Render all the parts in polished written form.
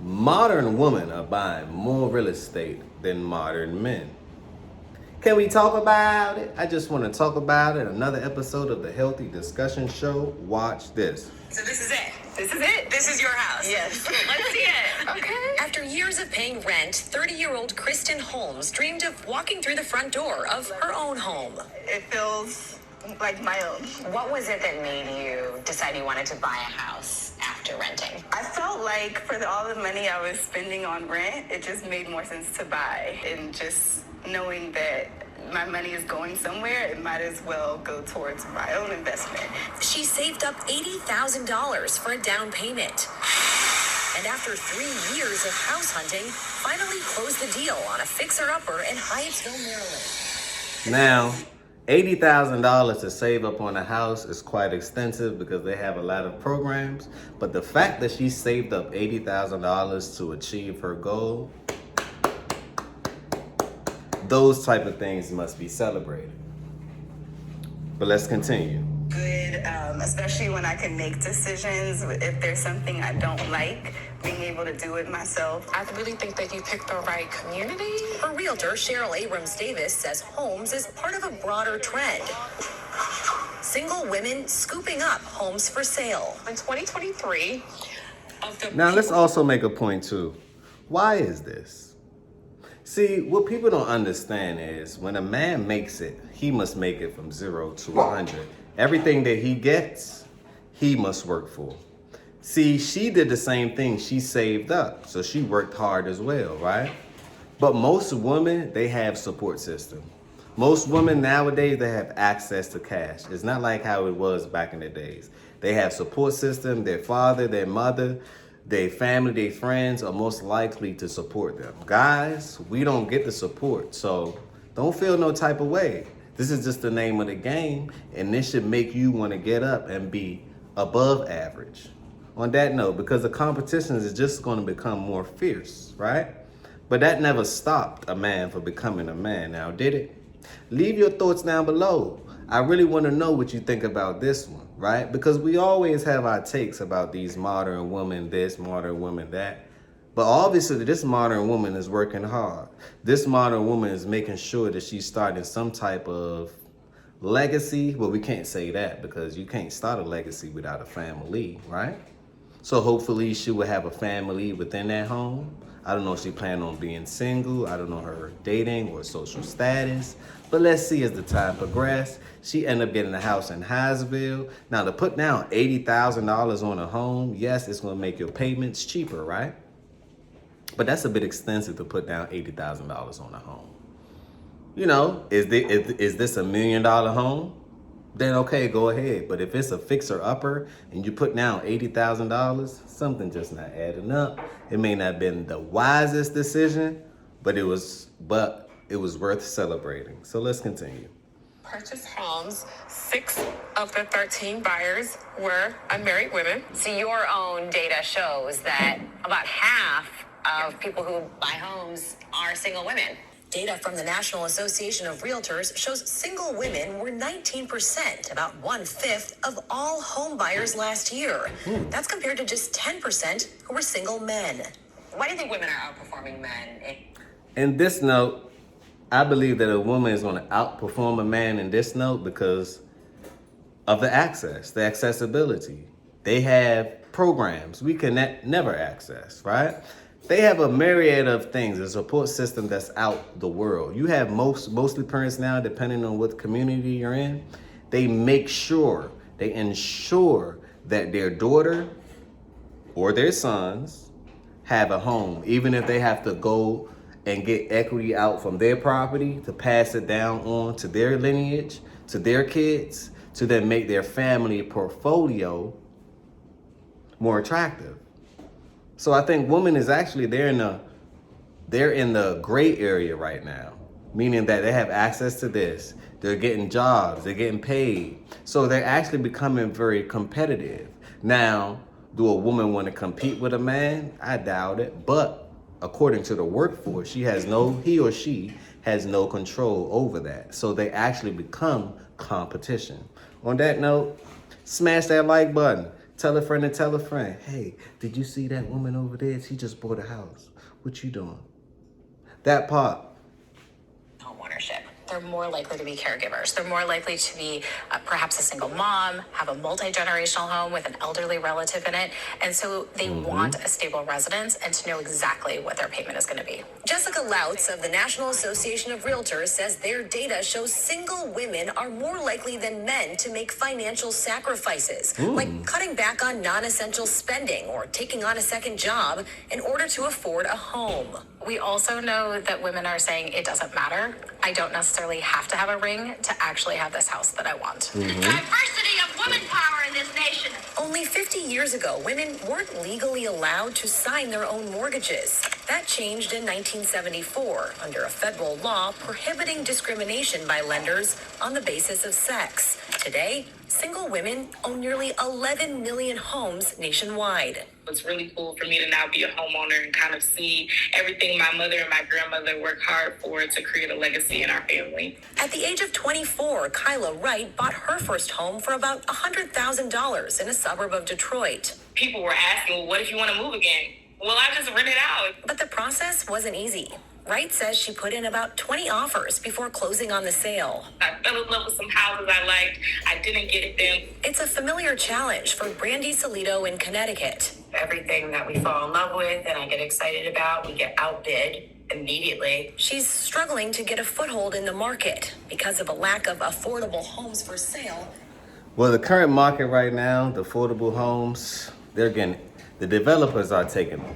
Modern women are buying more real estate than modern men. Can we talk about it? I just want to talk about it. Another episode of the Healthy Discussion Show. Watch this. So this is it. This is it. This is your house. Yes. Let's see it. Okay. After years of paying rent, 30-year-old Kristen Holmes dreamed of walking through the front door of her own home. It feels like my own. What was it that made you decide you wanted to buy a house after renting? I felt like for all the money I was spending on rent, it just made more sense to buy. And just knowing that my money is going somewhere, it might as well go towards my own investment. She saved up $80,000 for a down payment. And after 3 years of house hunting, finally closed the deal on a fixer-upper in Hyattsville, Maryland. Now, $80,000 to save up on a house is quite extensive because they have a lot of programs. But the fact that she saved up $80,000 to achieve her goal, those type of things must be celebrated. But let's continue. Good, especially when I can make decisions. If there's something I don't like, being able to do it myself. I really think that you picked the right community. Her realtor, Cheryl Abrams-Davis, says homes is part of a broader trend. Single women scooping up homes for sale. In 2023, Now let's also make a point too. Why is this? See, what people don't understand is when a man makes it, he must make it from 0 to 100. Everything that he gets, he must work for. See, she did the same thing. She saved up, so she worked hard as well, right? But most women, they have support system. Most women nowadays, they have access to cash. It's not like how it was back in the days. They have support system. Their father, their mother, their family, their friends are most likely to support them. Guys, we don't get the support, so don't feel no type of way. This is just the name of the game, and this should make you want to get up and be above average. On that note, because the competition is just going to become more fierce, right? But that never stopped a man from becoming a man, now did it? Leave your thoughts down below. I really want to know what you think about this one, right? Because we always have our takes about these modern women this, modern women that. But obviously this modern woman is working hard. This modern woman is making sure that she's starting some type of legacy. Well, we can't say that because you can't start a legacy without a family, right? So hopefully she will have a family within that home. I don't know if she planned on being single. I don't know her dating or social status. But let's see as the time progresses. She ended up getting a house in Hyattsville. Now to put down $80,000 on a home, yes, it's gonna make your payments cheaper, right? But that's a bit expensive to put down $80,000 on a home. You know, is this $1 million home? Then okay, go ahead. But if it's a fixer-upper and you put down $80,000, something just not adding up. It may not have been the wisest decision, but it was worth celebrating. So let's continue. purchased homes. 6 of the 13 buyers were unmarried women. So your own data shows that about half of people who buy homes are single women. Data from the National Association of Realtors shows single women were 19%, about 1/5 of all home buyers last year. That's compared to just 10% who were single men. Why do you think women are outperforming men? In this note, I believe that a woman is going to outperform a man in this note because of the access, the accessibility. They have programs we can never access, right? They have a myriad of things, a support system that's out the world. You have mostly parents now, depending on what community you're in, they ensure that their daughter or their sons have a home, even if they have to go and get equity out from their property to pass it down on to their lineage, to their kids, to then make their family portfolio more attractive. So I think women is actually, they're in the gray area right now, meaning that they have access to this. They're getting jobs, they're getting paid. So they're actually becoming very competitive. Now, do a woman want to compete with a man? I doubt it. But according to the workforce, he or she has no control over that. So they actually become competition. On that note, smash that like button. Tell a friend and tell a friend, hey, did you see that woman over there? She just bought a house. What you doing? That part. Homeownership. They're more likely to be caregivers. They're more likely to be perhaps a single mom, have a multi-generational home with an elderly relative in it. And so they want a stable residence and to know exactly what their payment is going to be. Jessica Lautz of the National Association of Realtors says their data shows single women are more likely than men to make financial sacrifices, like cutting back on non-essential spending or taking on a second job in order to afford a home. We also know that women are saying it doesn't matter. I don't necessarily have to have a ring to actually have this house that I want. Diversity of women power in this nation. Only 50 years ago, women weren't legally allowed to sign their own mortgages. That changed in 1974 under a federal law prohibiting discrimination by lenders on the basis of sex. Today, single women own nearly 11 million homes nationwide. It's really cool for me to now be a homeowner and kind of see everything my mother and my grandmother worked hard for to create a legacy in our family. At the age of 24, Kyla Wright bought her first home for about $100,000 in a suburb of Detroit. People were asking, well, what if you want to move again? Well, I just rent it out. But the process wasn't easy. Wright says she put in about 20 offers before closing on the sale. I fell in love with some houses I liked. I didn't get them. It's a familiar challenge for Brandy Solito in Connecticut. Everything that we fall in love with and I get excited about, we get outbid immediately. She's struggling to get a foothold in the market because of a lack of affordable homes for sale. Well, the current market right now, the affordable homes, the developers are taking them,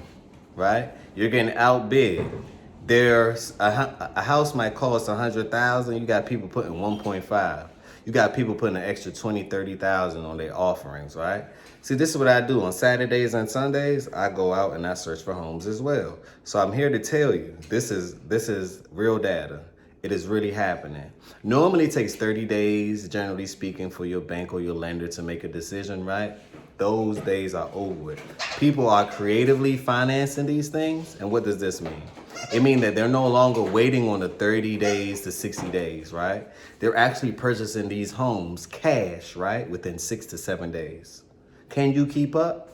right? You're getting outbid. There's a house might cost $100,000. You got people putting 1.5. You got people putting an extra 20, 30,000 on their offerings, right? See, this is what I do on Saturdays and Sundays. I go out and I search for homes as well. So I'm here to tell you, this is real data. It is really happening. Normally it takes 30 days, generally speaking, for your bank or your lender to make a decision, right? Those days are over with. People are creatively financing these things. And what does this mean? It means that they're no longer waiting on the 30 days to 60 days, right? They're actually purchasing these homes cash, right? Within 6 to 7 days. Can you keep up?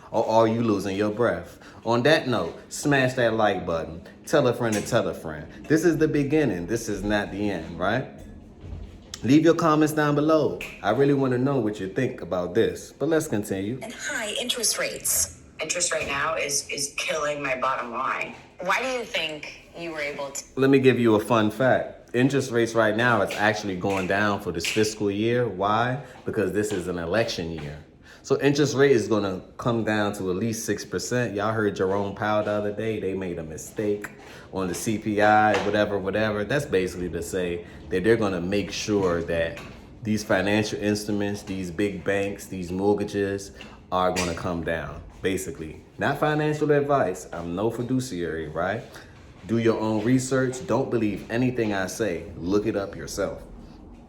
Or are you losing your breath? On that note, smash that like button. Tell a friend and tell a friend. This is the beginning. This is not the end, right? Leave your comments down below. I really want to know what you think about this. But let's continue. And high interest rates. Interest right now is killing my bottom line. Why do you think you were able to? Let me give you a fun fact. Interest rates right now is actually going down for this fiscal year. Why? Because this is an election year. So interest rate is going to come down to at least 6%. Y'all heard Jerome Powell the other day. They made a mistake on the CPI, whatever. That's basically to say that they're going to make sure that these financial instruments, these big banks, these mortgages are going to come down. Basically, not financial advice. I'm no fiduciary, right? Do your own research. Don't believe anything I say. Look it up yourself.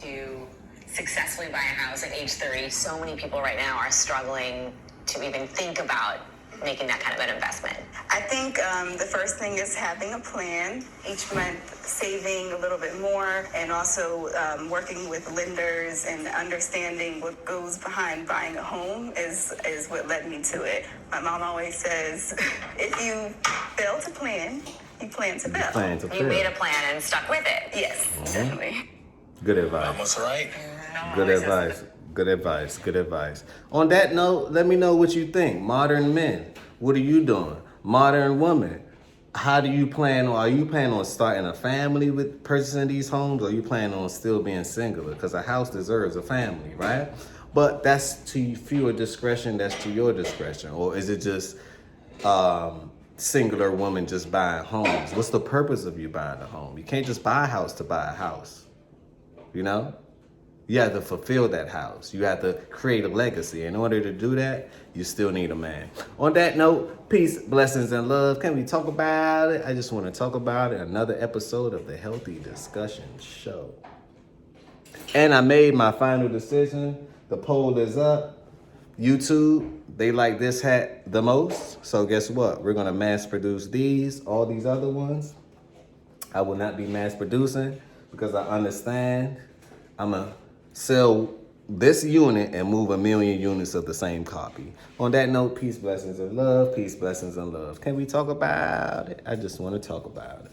To successfully buy a house at age 30, so many people right now are struggling to even think about making that kind of an investment. I think the first thing is having a plan, each month saving a little bit more, and also working with lenders and understanding what goes behind buying a home is what led me to it. My mom always says, if you fail to plan, you plan to fail. You made a plan and stuck with it. Yes, definitely. Good advice. Almost right. Good advice. Good advice. On that note, let me know what you think. Modern men, what are you doing? Modern women, how do you plan on, are you planning on starting a family with purchasing these homes, or are you planning on still being singular? Because a house deserves a family, right? But that's to your discretion, that's to your discretion. Or is it just singular woman just buying homes? What's the purpose of you buying a home? You can't just buy a house to buy a house, you know? You have to fulfill that house. You have to create a legacy. In order to do that, you still need a man. On that note, peace, blessings, and love. Can we talk about it? I just want to talk about it. Another episode of the Healthy Discussions show. And I made my final decision. The poll is up. YouTube, they like this hat the most. So guess what? We're going to mass produce these. All these other ones, I will not be mass producing because I understand I'm a sell this unit and move 1,000,000 units of the same copy. On that note, peace, blessings, and love. Peace, blessings, and love. Can we talk about it? I just want to talk about it.